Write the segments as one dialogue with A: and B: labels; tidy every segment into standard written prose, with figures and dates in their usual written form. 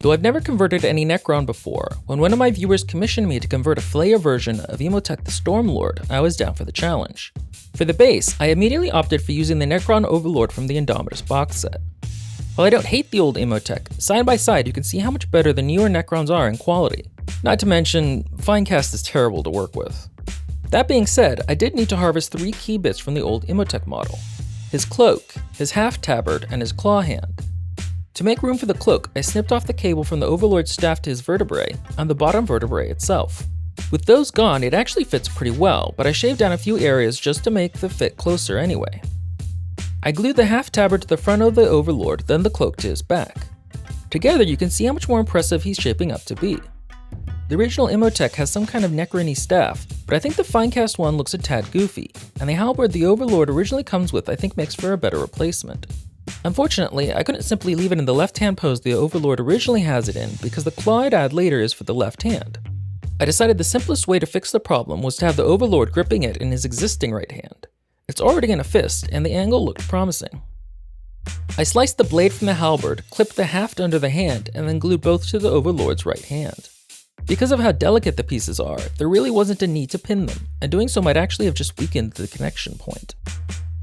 A: Though I've never converted any Necron before, when one of my viewers commissioned me to convert a flayer version of Imotekh the Stormlord, I was down for the challenge. For the base, I immediately opted for using the Necron Overlord from the Indomitus box set. While I don't hate the old Imotekh, side by side you can see how much better the newer Necrons are in quality. Not to mention, Finecast is terrible to work with. That being said, I did need to harvest 3 key bits from the old Imotekh model: his cloak, his half-tabard, and his claw hand. To make room for the cloak, I snipped off the cable from the Overlord's staff to his vertebrae, and the bottom vertebrae itself. With those gone, it actually fits pretty well, but I shaved down a few areas just to make the fit closer anyway. I glued the half-tabard to the front of the Overlord, then the cloak to his back. Together you can see how much more impressive he's shaping up to be. The original Imotekh has some kind of Necron-y staff, but I think the Finecast one looks a tad goofy, and the halberd the Overlord originally comes with I think makes for a better replacement. Unfortunately, I couldn't simply leave it in the left-hand pose the Overlord originally has it in because the claw I'd add later is for the left hand. I decided the simplest way to fix the problem was to have the Overlord gripping it in his existing right hand. It's already in a fist, and the angle looked promising. I sliced the blade from the halberd, clipped the haft under the hand, and then glued both to the Overlord's right hand. Because of how delicate the pieces are, there really wasn't a need to pin them, and doing so might actually have just weakened the connection point.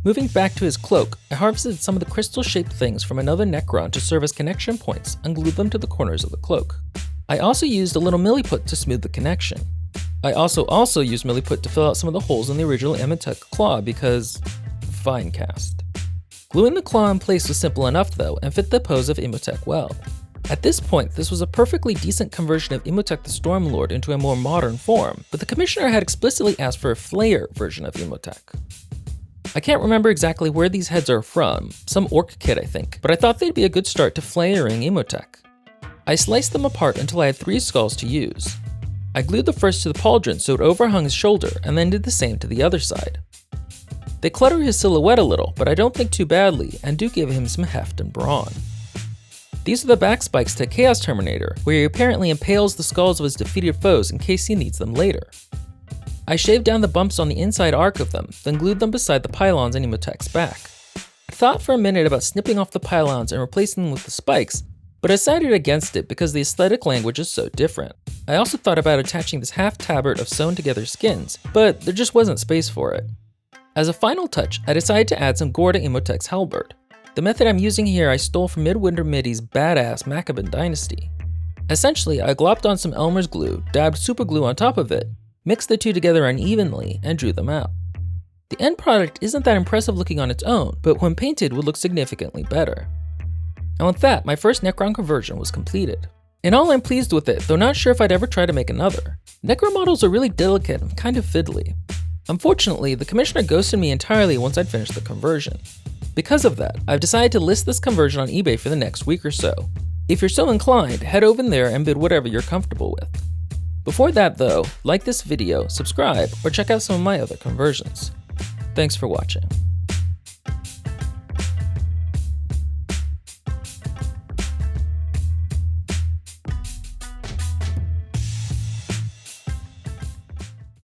A: Moving back to his cloak, I harvested some of the crystal-shaped things from another Necron to serve as connection points and glued them to the corners of the cloak. I also used a little milliput to smooth the connection. I also used milliput to fill out some of the holes in the original Imotekh claw because Finecast. Gluing the claw in place was simple enough though and fit the pose of Imotekh well. At this point, this was a perfectly decent conversion of Imotekh the Stormlord into a more modern form, but the commissioner had explicitly asked for a flayer version of Imotekh. I can't remember exactly where these heads are from, some orc kit I think, but I thought they'd be a good start to flayering Imotekh. I sliced them apart until I had 3 skulls to use. I glued the first to the pauldron so it overhung his shoulder and then did the same to the other side. They clutter his silhouette a little, but I don't think too badly and do give him some heft and brawn. These are the back spikes to Chaos Terminator, where he apparently impales the skulls of his defeated foes in case he needs them later. I shaved down the bumps on the inside arc of them, then glued them beside the pylons in Imotek's back. I thought for a minute about snipping off the pylons and replacing them with the spikes, but I decided against it because the aesthetic language is so different. I also thought about attaching this half-tabard of sewn together skins, but there just wasn't space for it. As a final touch, I decided to add some gore to Imotek's halberd. The method I'm using here I stole from Midwinter Midi's badass Macaban Dynasty. Essentially, I glopped on some Elmer's glue, dabbed super glue on top of it, mixed the two together unevenly, and drew them out. The end product isn't that impressive looking on its own, but when painted would look significantly better. And with that, my first Necron conversion was completed. In all, I'm pleased with it, though not sure if I'd ever try to make another. Necron models are really delicate and kind of fiddly. Unfortunately, the commissioner ghosted me entirely once I'd finished the conversion. Because of that, I've decided to list this conversion on eBay for the next week or so. If you're so inclined, head over there and bid whatever you're comfortable with. Before that though, like this video, subscribe, or check out some of my other conversions. Thanks for watching.